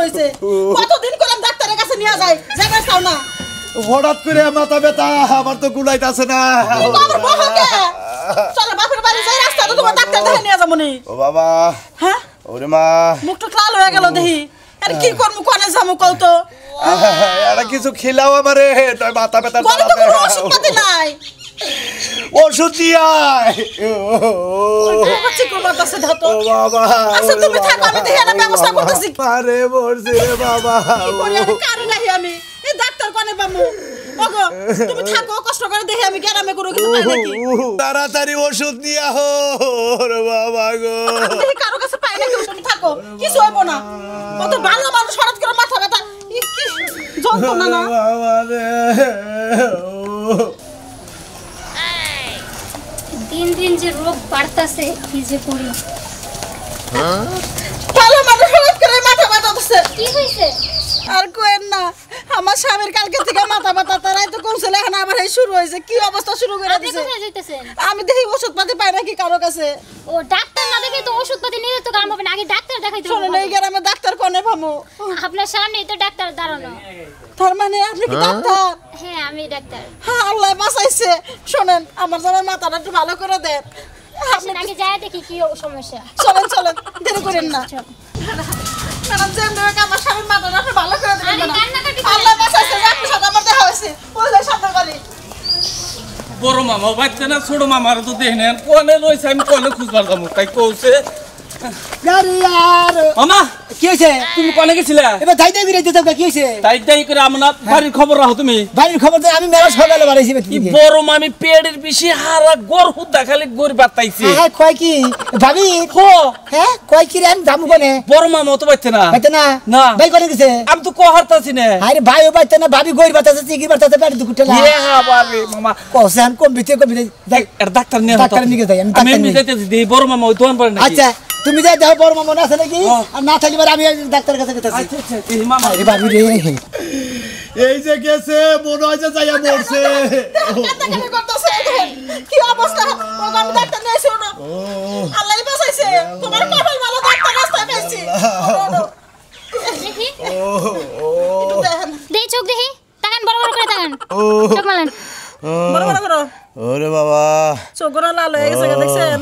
হইছে কতদিন করে ডাক্তারের কাছে নিয়ে যায় যাবে চাও না হঠাৎ করে মাথা ব্যথা আমার তো গুলাইতাছে না আমার বউকে চলো বাপের বাড়ি যাই রাস্তা তো তোমার ডাক্তার দেখে নিয়ে যাবো নি ও বাবা হ্যাঁ ওরে মা মুখটা লাল হয়ে গেল দেখি আর কি করব কোনে যামু কল তো আরে কিছু খেলাও আমারে তাই মাথা ব্যথা কোন তো কোনো ওষুধ পাতি নাই ওষুধ দিয়াই বাচ্চা কোন বাতাসে ধাতো ও বাবা আচ্ছা তুমি থাকো আমি দেখে না ব্যবস্থা করতেছি আরে মরছি রে বাবা কি করি আর কারে নাহি আমি এই ডাক্তার কোনে পামু ওগো তুমি থাকো কষ্ট করে দেখে আমি গ্রামে কোনো কিছু পাই নাকি তাড়াতাড়ি ওষুধ নিয়া হো রে বাবা গো দেখি কারো কাছে পাই নাকি তুমি থাকো কিছু হইব না কত ভালো মানুষ হঠাৎ করে মাথা ব্যথা কি যন্ত্রণা না বাবা রে দিন দিন যে রোগ বাড়তাছে কি যে করি ভালো মানুষ হঠাৎ করে মাথা ব্যথা হচ্ছে কি হইছে আর কোয়েন না আমার স্বামীর কালকে থেকে মাথা ব্যথা তারাই তো কমছিল এখন আবার এই শুরু হয়েছে কি অবস্থা শুরু করে আপনি দিছে কোথায় যাইতেছেন আমি দেখি ওষুধ পাতি পাই নাকি কারো কাছে ও ডাক্তার না দেখে তো ওষুধপাতি নিলে তো কাম হবে না আগে ডাক্তার দেখাইতে শোনেন হবে এই গ্রামে ডাক্তার কোনে পামু আপনার সামনেই তো ডাক্তার দাঁড়ানো তার মানে আপনি কি ডাক্তার হ্যাঁ আমি ডাক্তার হ্যাঁ আল্লাহ বাঁচাইছে শোনেন আমার জামার মাথাটা একটু ভালো করে দেন আপনি আগে যায় দেখি কি সমস্যা চলেন চলেন দেরি করেন না ম্যাডাম যেন আমার স্বামীর মাথাটা একটু ভালো করে দেবেন আরে কান্নাকাটি করেন আল্লাহ বাঁচাইছে আপনার সাথে আমার দেখা হয়েছে ওই যে সামনের বাড়ি বড় মামা বাচ্চা না ছোট মামার তো দেখি না কোনে রয়েছে আমি কোনে খুঁজবার যাবো তাই কৌছে মামা কি হয়েছে তুমি কোনে গেছিলে এবার দাইতে বিরাইতে যাও কি হয়েছে তাই তাই করে আমরা বাড়ির খবর রাখো তুমি বাড়ির খবর তো আমি মেলা সকালে বাড়াইছি কি বড় মামি পেটের বেশি হারা গর হুদা খালি গরি বাতাইছে হ্যাঁ কয় কি ভাবি হো হ্যাঁ কয় কি রে দাম কোনে বড় মামা তো পাইছে না বাইতে না না। ভাই কোনে গেছে আমি তো কহারতাছি না আরে ভাই ও বাইতে না ভাবি গইর বাতাছে চিকির বাতাছে পেট দুকুটে না এ বাবা মামা কোসান কম বিতে দেখ এর ডাক্তার নিয়ে ডাক্তার নিয়ে যাই আমি আমি ডাক্তার এমনি নিয়ে যাইতেছি দেই বড় মামা ওই দোকান পড়ে নাকি আচ্ছা তুমি যাই দেখো বড় মামা আছে নাকি হ্যাঁ। আর না থাকলে আমি ডাক্তারের কাছে গেতেছি আচ্ছা আচ্ছা এই মামা আরে ভাবি রে এই যে গেছে মনে হয় যে যাইয়া মরছে কান্নাকাটি করতেছে কি অবস্থা ওগো আমি ডাক্তার নিয়ে এসে না আল্লাহ বাঁচাইছে তোমার কপাল ভালো ডাক্তার রাস্তা পাইছি দেখি একটু দেখেন দেই চোখ দেখি তাকান বড় বড় করে তাকান চোখ মালেন বড় বড় করো ওরে বাবা চোখগুলো লাল হয়ে গেছে গা, দেখছেন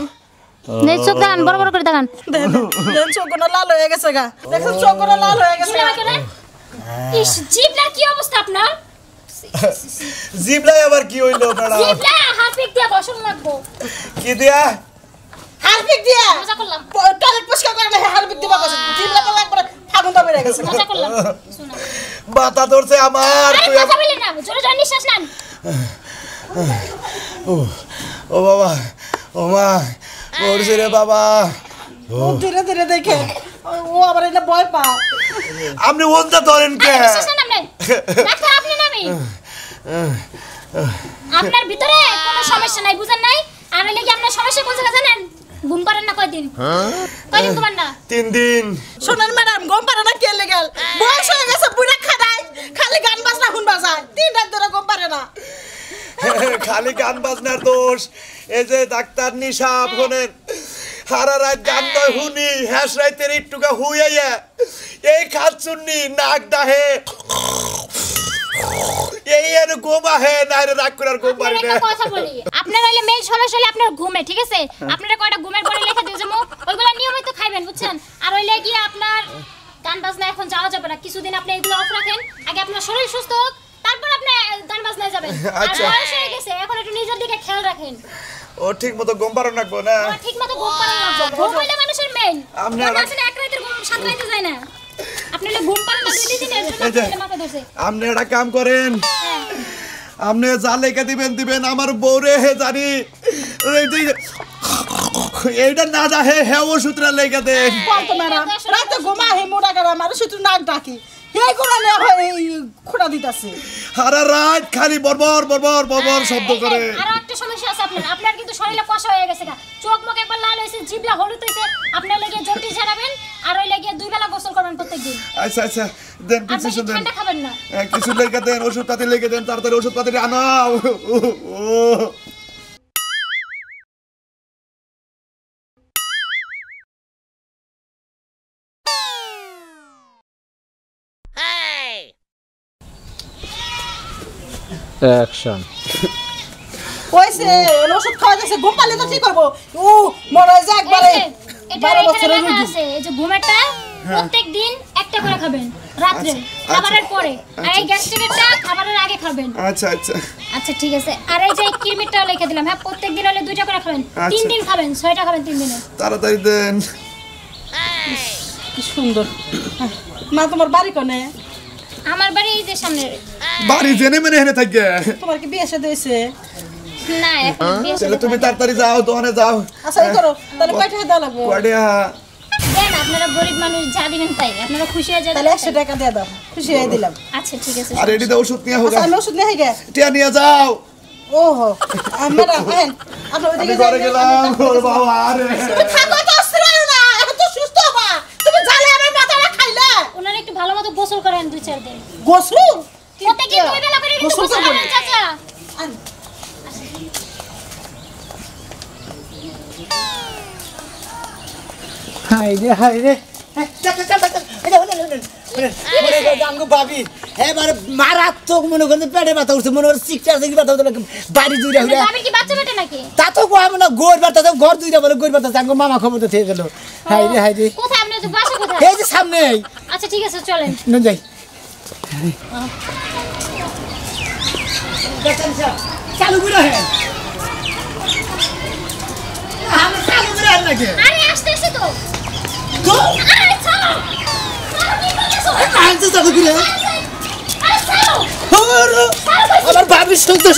দেই চোখ তাকান বড় বড় করে তাকান দেখেন চোখগুলো লাল হয়ে গেছে গা দেখছেন চোখগুলো লাল হয়ে গেছে গা। ইস জিবলার কি অবস্থা আপনার জিবলাই আবার কি হইলো ম্যাডাম জিবলা হাফিক দিয়া বসন লাগবো কি দিয়া হারপিক দিয়া মজা করলাম টয়লেট পরিষ্কার করে না হারপিক দিবা কথা জিবলা তো লাগবে ফাগুন তো বেড়ে গেছে মজা করলাম শুনুন মাথা ধরছে আমার আরে তুই কথা বলেন না জোরে জোরে নিঃশ্বাস নেন ও বাবা ও মা মরছে রে বাবা ও ধীরে ধীরে দেখে ও আবার এটা ভয় পা আপনি ওনটা ধরেন কে আরে নিঃশ্বাস নেন আপনি ডাক্তার আপনি না আমি আপনার ভিতরে কোনো সমস্যা নাই বুঝেন নাই আর হইলে কি আপনার সমস্যা কোন জায়গা জানেন ঘুম পারেন না কয়দিন কয়দিন ঘুমান না 3 দিন শোনেন ম্যাডাম গম পারে না কে লেগেল বয়স হয়ে গেছে বুড়া খাদাই খালি গান বাজনা শুন বাজায় 3 রাত ধরে গম পারে না খালি গান বাজনার দোষ এই যে ডাক্তার নিশা ফোনের সারা রাত গান দয় শুনি হ্যাস রাইতের একটুকা হুইয়া এই খাচ্ছুন্নি নাক ডাহে এই এর গোম আহে না রে রাগ করার গোম পারি না একটা কথা বলি আপনার হইলে মেইন সমস্যা হলে আপনার ঘুমে ঠিক আছে আপনারা কয়টা ঘুমের পরে লিখে দিও যেমন ওইগুলো নিয়মিত খাইবেন বুঝছেন আর হইলে কি আপনার গান বাজনা এখন যাওয়া যাবে না কিছুদিন আপনি এগুলো অফ রাখেন আগে আপনার শরীর সুস্থ হোক তারপর আপনি গান বাজনায় যাবেন আর আচ্ছা। বয়স হয়ে গেছে এখন একটু নিজের দিকে খেয়াল রাখেন ও ঠিক মতো গম পারো না গো না ঠিক মতো ঘুম পারেন না ঘুম হইলে মানুষের মেইন আপনারা- আপনার আসলে এক রাতের ঘুম 7 রাতে যায় না আপনি হলে ঘুম পারেন না 2 দিনের জন্য এই যে আপনার মাথা ধরছে আপনি একটা কাম করেন হ্যাঁ আপনি যা লেখা দিবেন আমার বউরে হে জানি এইটা না যা হে হে ওষুধটা লেখা দেন বলতো ম্যাডাম রাতে ঘুমা হে মোটা করে আমার শুধু নাক ডাকি এই করে না এই খোঁড়া দিতাছে সারা রাত খালি বরবর শব্দ করে আর একটা সমস্যা আছে আপনার কিন্তু শরীরে কষা হয়ে গেছে গা চোখ মুখ একবার লাল হইছে জিভলা হলুদ হইছে আপনার লাগি জন্ডিস ঝাড়াবেন আর ওই লাগি 2 বেলা গোসল করবেন প্রত্যেকদিন আচ্ছা দেন আপনি কিছু কি দেন ঠান্ডা খাবেন না কিছু লেখা দেন ওষুধ পাতি লেখা দেন তাড়াতাড়ি ওষুধ পাতি আনো অ্যাকশন কইছে ওষুধ খাওয়া যাচ্ছে ঘুম পালে তো ঠিক হবো ও মনে হয় যে একবারে এটা 12 এখানে বছরের লেখা রোগী আছে এই যে ঘুমেরটা প্রত্যেকদিন একটা করে খাবেন রাতে খাবারের পরে আর এই গ্যাস্ট্রিকেরটা খাবারের আগে খাবেন আচ্ছা আচ্ছা আচ্ছা ঠিক আছে আর এই যে কিরমিরটাও লিখে দিলাম হ্যাঁ প্রত্যেকদিন হলে 2টা করে খাবেন 3 দিন খাবেন 6টা খাবেন 3 দিনে তাড়াতাড়ি দেন কি সুন্দর মা তোমার বাড়ি কোনে আমার বাড়ি এই যে সামনে বাড়ি জেনে মেনে হেনে থাকে তোমার কি বিয়ে শাদী হইছে না এখন বিয়ে তাহলে তুমি তাড়াতাড়ি যাও দোকানে যাও আচ্ছা এই করো তাহলে কয়টা দেওয়া লাগবে কয়টা দেন আপনারা গরিব মানুষ যা দিবেন তাই আপনারা খুশি হয়ে যাবেন তাহলে 100 টাকা দিয়ে দাও খুশি হয়ে দিলাম আচ্ছা ঠিক আছে আর এটি তো ওষুধ নিয়ে হোক আচ্ছা আমি ওষুধ নিয়ে গে টিয়া নিয়ে যাও ওহো ম্যাডাম হ্যাঁ আপনি আমি ওইদিকে ঘরে গেলাম ওর বাবা আরে থাকো তো অস্ত্রয় না এখন তো সুস্থ হবা তুমি জালে আমার মাথাটা খাইলে ওনারা একটু ভালো মতো গোসল করেন 2-4 দিন গোসল প্রত্যেকদিন 2 বেলা করে কিন্তু গোসল করেন চাচা হাই রে ভাবি এবার মারাত্মক মনে করেন পেটে ব্যথা উঠছে মনে করে সিকটার থেকে ব্যথা উঠছে বাড়ি জুড়ে হলে বাবির কি বাচ্চা বেটা নাকি তা তো কো আমরা গোর ব্যথা তো ঘর দুইটা বলে গোর ব্যথা জাঙ্গো মামা খবর তো থেকে গেল হাই রে কোথায় আপনি তো বাসা কোথায় এই যে সামনে আচ্ছা ঠিক আছে চলেন নুন যাই চালু করে হ্যাঁ আমি চালু করে আর নাকি আরে আসতেছে তো তো আরে চলো কি করতেছো আনতে চালু করে আরে চলো আমার ভাবির সঙ্গে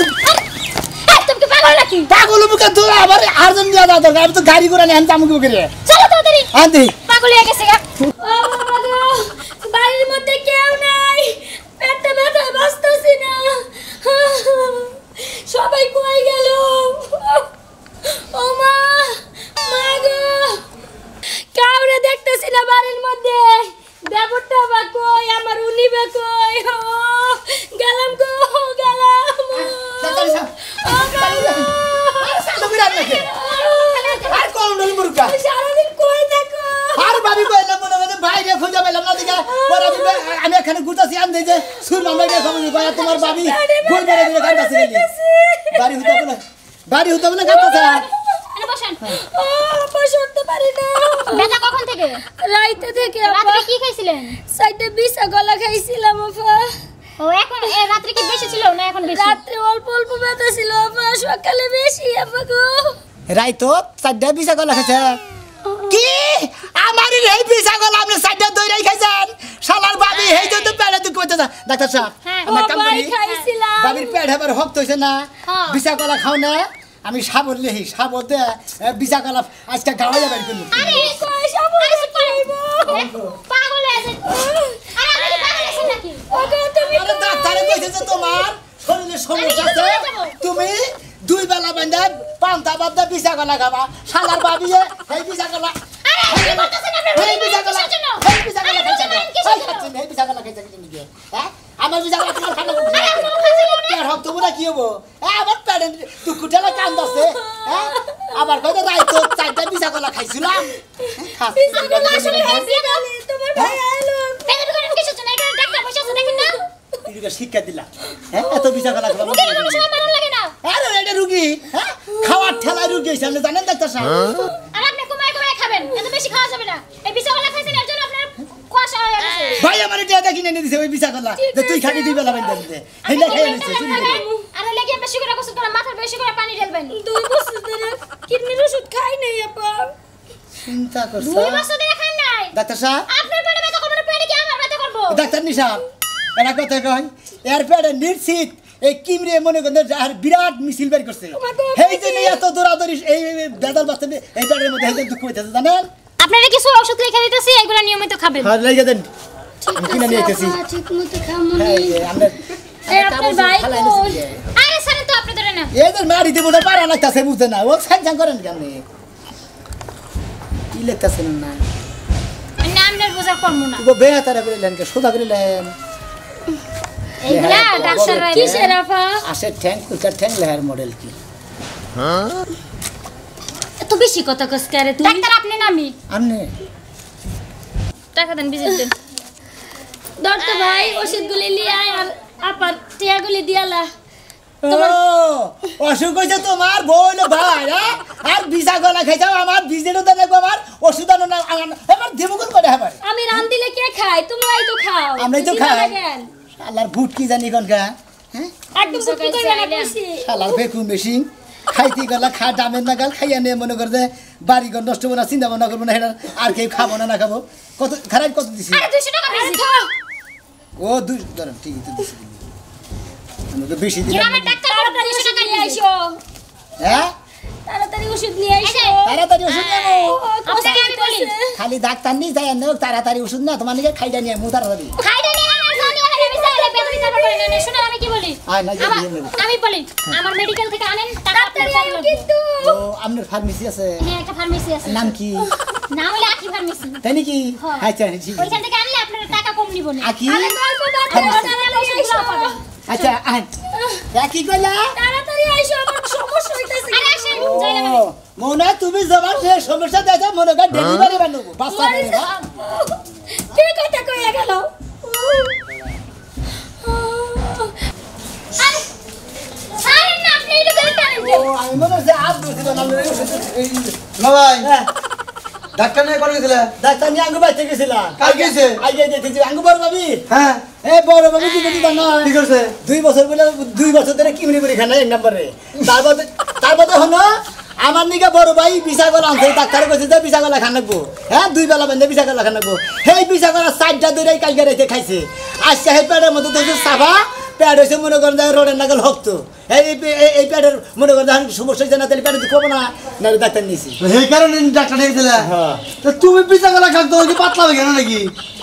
তুমি কি পাগল নাকি পাগল মুখে ধরে আবার আর্জন দিয়া দাও আমি তো গাড়ি করে নিয়ে আনতাম মুখে করে চলো তাড়াতাড়ি আনতে পাগল হয়ে গেছে গা ও বাবা গো বাড়ির মধ্যে কেউ নাই পেটে ব্যথা বাঁচতেছি না সবাই কই গেল ও মা মা গো কাউরে দেখতেছি না বাড়ির মধ্যে ব্যাপারটা বা কই আমার উনি বা কই গেলাম গো গেলাম আর কোন নল মুরগা সারাদিন কই থাকো আর ভাবি কইলাম মনে মনে বাইরে খুঁজে পেলাম না দিকে আমি এখানে ঘুরতেছি আন দেই যে শুন আমরা দেখো তোমার ভাবি কই বেড়ে বেড়ে কাটতাছে বাড়ি হইতে বলে কাটতাছে আরে বসেন ও বসে উঠতে পারি না ব্যথা কখন থেকে রাইতে থেকে রাতে কি খাইছিলেন সাইডে বিছা গলা খাইছিলাম আপা ও এখন রাতে কি বেশি ছিল না এখন বেশি রাতে অল্প অল্প ব্যথা ছিল আপা সকালে বেশি আপা গো রাইতো সাইডে বিছা গলা খাইছে কি আমার এই বিছা গলা আপনি সাইডে দইরাই খাইছেন শালার ভাবি হেই তো পেড়ে দুঃখ হইছে না ডাক্তার সাহেব আমরা কাম করি খাইছিলাম ভাবির পেট হেবার হক্ত হইছে না বিছা গলা খাও না আমি সাবর লেহি সাবর দে বিছা গলা আজকে গাওয়া যাবে কিন্তু আরে কই সাবর খাইব পাগল আছে আরে আমি পাগল আছি নাকি ওগো তুমি আরে ডাক্তারে কইছে যে তোমার শরীরে সমস্যা আছে তুমি দুই বেলা বান্দা পান্তা বাদা বিছা গলা খাবা শালার ভাবি এই বিছা গলা আরে কি করতেছেন আপনি এই বিছা গলা এই বিছা গলা খাইছে এই বিছা গলা খাইছে কি হ্যাঁ আমার বিছা গলা তোমার খানা পেট হক তোমরা কি হবো আবার পেটে তুই কুটালা কান্দাছে হ্যাঁ আবার কইতে রাইতো চারটা বিছা গলা খাইছিলাম বিছা গলা আসলে খাইছি তোমার ভাই আইলো পেটের করে কিছু তো নাই ডাক্তার বসে আছে দেখেন না তুই শিক্ষা দিলা হ্যাঁ এত বিছা গলা খাবা রোগীর কোনো সময় মারণ লাগে না আরে এটা রুগী হ্যাঁ খাওয়ার ঠেলায় রুগী হইছে আপনি জানেন ডাক্তার সাহেব আর আপনি কমায় কমায় খাবেন এত বেশি খাওয়া যাবে না এই বিছা গলা খাইছেন এর জন্য আপনার কুয়াশা হয়ে গেছে ভাই আমার এটা কিনে এনে দিছে ওই বিছা গলা যে তুই খাবি দুই বেলা বাইন্দা দিতে হেলা খেয়ে নিছে আর লাগি বেশি করে গোসল করে মাথার বেশি করে পানি ঢেলবেন 2 বছর ধরে কিডনির ওষুধ খাই নাই আপা চিন্তা করছ 2 বছর ধরে খাই নাই ডাক্তার সাহেব আপনার পেটে ব্যথা করবে না পেটে কি আমার ব্যথা করব ডাক্তার নিশাব এটা কথা কই এর পেটে নিশ্চিত এই কিমরে মনে করেন আর বিরাট মিছিল বের করছে হেই যে এত দৌড়াদৌড়ি এই বেদাল বাচ্চা এই পেটের মধ্যে হেই দুঃখ হইতাছে জানেন আপনারা কিছু ওষুধ লিখে দিতেছি এগুলো নিয়মিত খাবেন হ্যাঁ লাগিয়ে দেন কিনে নিয়ে আইতেছি ঠিকমতো খামু হ্যাঁ আমরা আপনার ভাই কই আরে স্যার তো আপনি ধরে না এদের মারি দিব না পারা লাগতাছে বুঝতে না ও সাইন করেন কেন কি লেখতাছেন না নামটার বোঝা করব না তো বেহাতারা করে লেন কে সোজা করে লেন এইগুলা ডাক্তার কি সেরাফা আসে ট্যাঙ্ক কুকার ট্যাঙ্ক লেহার মডেল কি এত বেশি কথা কস করে তুই ডাক্তার আপনি নামি আমনে টাকা দেন বিজিট দেন দরতে ভাই ওষুধগুলি লিয়ে আয় আর আপার টিয়াগুলি দিয়ালা অসুখ হয়েছে তোমার বইলো ভাই আর বিজা গলা খাইছাও আমার বিজেরও দেন আমার ওষুধ আনো না আমার দেবগুল করে হবে আমি রান দিলে কে খায় তোমরাই তো খাও আমরাই তো খাই আল্লাহর ভূত কি জানি কোনকা হ্যাঁ একদম বুদ্ধি করে না কইছি শালার বেকু মেশিন খাইতে গেলা খা দামের না গাল খাইয়া নিয়ে মনে করে যে বাড়ি ঘর নষ্ট না চিন্তা ভাবনা করবো না এটা আর কেউ খাবো না খাবো কত খারাপ কত দিছি আরে 200 টাকা বেশি ও দুই ধরেন ঠিকই তো দিছি আমাকে বেশি দিলাম গ্রামের ডাক্তার তাড়াতাড়ি ওষুধ নিয়ে আইসো হ্যাঁ তাড়াতাড়ি ওষুধ নিয়ে আইসো তাড়াতাড়ি ওষুধ নেবো আপনাকে আমি বলি খালি ডাক্তার নিয়ে যাই নেব তাড়াতাড়ি ওষুধ না তোমার নিয়ে খাইটা নিয়ে মু তাড়াতাড়ি খাইতে নিয়ে আমার জানি এখানে বিচারে বেতন দিতে পারবে না শুনুন আমি কি বলি আয় না আমি বলি আমার মেডিকেল থেকে আনেন টাকা আপনার কম লাগবে কিন্তু ও আপনার ফার্মেসি আছে হ্যাঁ একটা ফার্মেসি আছে নাম কি নাম হলো আকি ফার্মেসি তাই নাকি হ্যাঁ। আচ্ছা ঠিক আছে। ওইখান থেকে আনলে আপনার টাকা কম নিব না আকি আরে গল্প দাও আচ্ছা আয় কি কইলা তাড়াতাড়ি আইসো আমার সমস্যা হইতাছে আরে আসেন ও যাই না মনে তুমি জবান সে সমস্যা দেয় মনে কর ডেলিভারি বানাবো বাচ্চা নেবা কে কথা কইয়া গেল আরে আরে না আপনি এটা করে টানেন ও আমি মনে হচ্ছে আপ দুটি বানাবো না ভাই হ্যাঁ ডাক্তার নিয়ে কোন গেছিলে ডাক্তার নিয়ে আঙ্গু বাইতে গেছিলাম কাল গেছে আইয়ে যেতে আঙ্গু বড় ভাবি হ্যাঁ এ বড় ভাবি কি দিতা না কি করছে 2 বছর বলে 2 বছর ধরে কিমনি পরীক্ষা নাই এক নম্বরে তারপরে হলো আমার নিকে বড় ভাই বিশাগলা আনছে ডাক্তার কইছে যে বিশাগলা খান লাগবো হ্যাঁ 2 বেলা বেঁধে বিশাগলা খান লাগবো সেই বিশাগলা 4টা দূরেই কালকে রেখে খাইছে আজকে সেই পেটের মধ্যে তো সাফা পেট হয়েছে মনে করেন রোডের নাগাল হক্ত এই পেটের মনে করেন সমস্যা হয়েছে না তাহলে পেটে খাবো না নাহলে ডাক্তার নিয়েছি সেই কারণে ডাক্তার নিয়ে গেছিলে হ্যাঁ তো তুমি পিছা গলা খাতো ওই যে পাতলা হয়ে গেল নাকি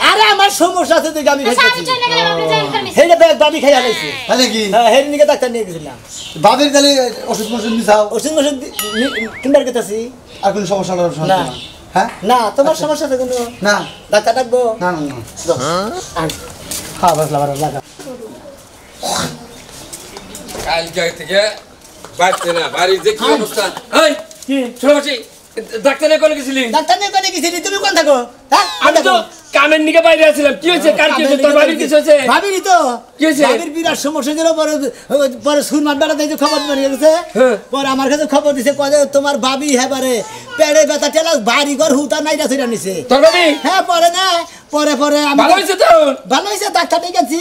আরে আমার সমস্যা আছে দেখে আমি আচ্ছা আমি খাইছি চলে গেলাম আপনি যান ফার্মেসি হেলে ব্যাগ বাবি খাইয়া লাইছে তাই নাকি হ্যাঁ হেলে নিকে ডাক্তার নিয়ে গেছিলাম বাবির তাহলে ওষুধ ওষুধ দিছাও ওষুধ ওষুধ কিনবার গেছি আর কোনো সমস্যা হলো না। হ্যাঁ না তোমার সমস্যা আছে কোনো না ডাক্তার ডাকবো না না না হ্যাঁ বাস লাগা কালকে থেকে বাড়তে না বাড়ির যে কি অবস্থা এই কি ছোটবাসী ডাক্তারে কোনে গেছিলি ডাক্তার নিয়ে কোনে গেছিলি তুমি কোন থাকো হ্যাঁ আমি তো কামের নিকে বাইরে আছিলাম কি হয়েছে কার কি হয়েছে তোর বাড়ির কিছু হয়েছে ভাবিনি তো কি হয়েছে? ভাবির বিরাট সমস্যা ছিল পরে সুর মাঠ বেড়াতে যে খবর নিয়ে গেছে হ্যাঁ। পরে আমার কাছে খবর দিছে কয়ে তোমার ভাবি হেবারে পেড়ে ব্যথা টেলা বাড়ি ঘর হুতা নাইটা ছিড়া নিছে তোর বাড়ি হ্যাঁ পরে না পরে আমি ভালো হয়েছে তোর ভালো হয়েছে ডাক্তার নিয়ে গেছি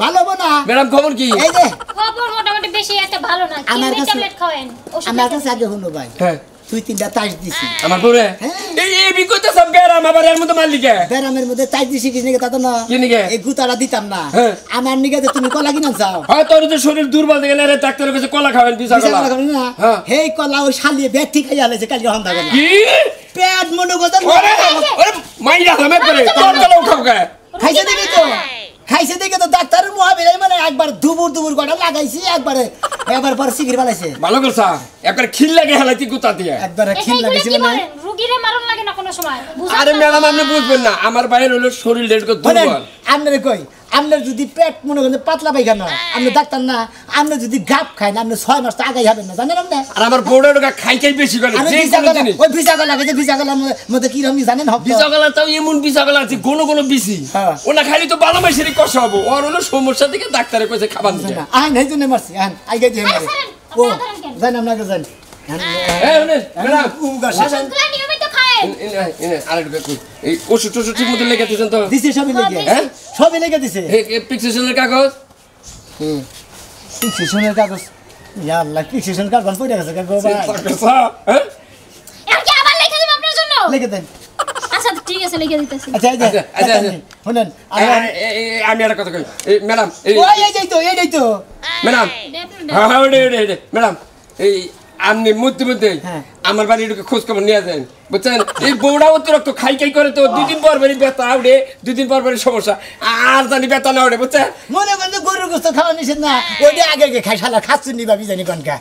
ভালো হবো না ম্যাডাম খবর কি এই যে খবর মোটামুটি বেশি একটা ভালো না আমার কিডনি কাছে- ট্যাবলেট খাওয়েন ওষুধ আমার কাছে আগে হলো ভাই হ্যাঁ 2-3টা তাইজ দিছি আমার পরে হ্যাঁ। এই বিকতে সব বেরাম আবার এর মধ্যে মারলি কে ব্যারামের মধ্যে তাইজ দিছি কি নিকে তা তো না কি নিকে? এই গুতাটা দিতাম না হ্যাঁ। আমার নিকে যে তুমি কলা কিনা চাও হয় তোর যে শরীর দুর্বল দেখে না ডাক্তারের কাছে কলা খাবেন বিশা বিশাল কলা কলা খাবি না হ্যাঁ। হেই কলা ওই শালিয়ে ব্যাগ ঠিক খাইয়া লাইছে কালকে হন্দা গলা কি পেট মনে করতে ওরে ওরে মাইরা হামে করে তোর কলা উঠাও কে খাইছে দেখে তো ডাক্তারের মহাবীর মানে একবার দুবুর গড়া লাগাইছি একবার পর সিগির বালাইছে ভালো করছা একবার খিল লাগে হেলাইতি গুতা দিয়ে একবার খিল এইগুলো লাগাইছি কি মানে বলেন রোগীরে মারণ লাগে না কোনো সময় বুঝান আরে না। ম্যাডাম আপনি বুঝবেন না আমার বাইরে হলো শরীর লেট করে বলেন দুর্বল আপনার কই আপনার যদি পেট মনে করেন পাতলা পায়খানা আপনি ডাক্তার না আপনি যদি গাপ খায় না আপনি 6 মাস তো আগাই হবেন না জানেন আপনি আর আমার বউটা ঢোকা খাই বেশি করে আরে যে ভিসা কোনো গলা জিনিস ওই ভিসা গলা লাগে ভিসা গলার মধ্যে কি রকম জানেন হবে বিসা গলা তাও এমন বিসা গলা আছে কোনো বিসি হ্যাঁ। ওনা খালি তো ভালো মাসেরই কষ্ট হবো ওর হলো সমস্যা থেকে ডাক্তারে কইছে খাবার দিতে আইন এই জন্য মারছি আইন আইগে দিয়ে মারে ছাড়েন, ও আপনি ধরেন কেন? জান আপনাকে জান এই শুনেন ম্যাডাম ওষুধগুলো নিয়মিত খায়েন আরেকটা কই এই ওষুধ টষুধ ঠিক মতো লেগে দিয়েছেন তো দিছে সবই লেগে হ্যাঁ সবই লেগে দিছে প্রেসক্রিপশনের কাগজ ফিক্সেশনের কাগজ ইয়া আল্লাহ ফিক্সেশন কাগজ পড়ে গেছে কাগজ ভাই হ্যাঁ এখন কি আবার লিখে দেব আপনার জন্য লিখে দেন আচ্ছা ঠিক আছে লিখে দিতেছি আচ্ছা এই যে আচ্ছা। শুনেন আমি একটা কথা কই ম্যাডাম ওই এই যাই তো ম্যাডাম হ্যাঁ হ্যাঁ ওটা ম্যাডাম এই আপনি মধ্যে হ্যাঁ। আমার বাড়ির খোঁজ খবর নিয়ে যান বুঝছেন এই বউটা অতিরিক্ত খাই করে তো 2 দিন পর বাড়ি ব্যথা উঠে 2 দিন পর সমস্যা আর জানি ব্যথা না উঠে বুঝছেন মনে করেন গরুর গোস্ত খাওয়া নিষেধ না ওইটা আগে খাই শালা খাচ্ছুন নি ভাবি জানি কনকা